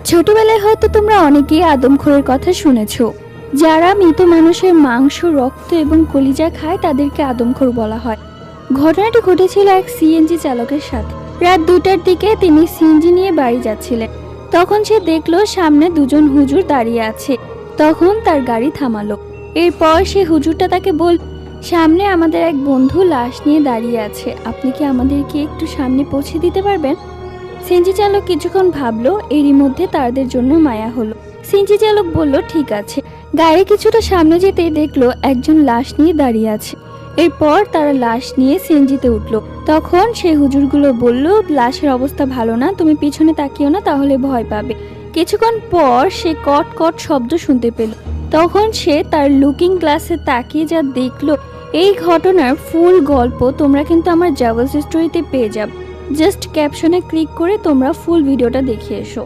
ছোটবেলায় হয়তো তোমরা অনেকেই আদমখোরের কথা শুনেছো। যারা মৃত মানুষের মাংস, রক্ত এবং কলিজা খায় তাদেরকে আদমখোর বলা হয়। ঘটনাটি ঘটেছিল এক সিএনজি চালকের সাথে। রাত 2টার দিকে তিনি সিএনজি নিয়ে বাড়ি যাচ্ছিলেন। তখন সে দেখলো সামনে দুজন হুজুর দাঁড়িয়ে আছে। তখন তার গাড়ি থামালো। এরপর সে হুজুরটা তাকে বলল, সামনে আমাদের এক বন্ধু লাশ নিয়ে দাঁড়িয়ে আছে, আপনি কি আমাদেরকে একটু সামনে পৌঁছে দিতে পারবেন? সিএনজি চালক কিছুক্ষণ ভাবলো, এরই মধ্যে তাদের জন্য মায়া হলো। সিএনজি চালক বলল, ঠিক আছে। গাড়ি কিছুটা সামনে যেতেই দেখলো একজন লাশ নিয়ে দাঁড়িয়ে আছে। এরপর তারা লাশ নিয়ে সিএনজিতে উঠলো। তখন সেই হুজুরগুলো বলল, লাশের অবস্থা ভালো না, তুমি পিছনে তাকিও না, তাহলে ভয় পাবে। কিছুক্ষণ পর সে কট কট শব্দ শুনতে পেল। তখন সে তার লুকিং গ্লাসে তাকিয়ে যা দেখলো, এই ঘটনার ফুল গল্প তোমরা কিন্তু আমার জাভেলস স্টোরিতে পেয়ে যাবে। জাস্ট ক্যাপশনে ক্লিক করে তোমরা ফুল ভিডিওটা দেখে এসো।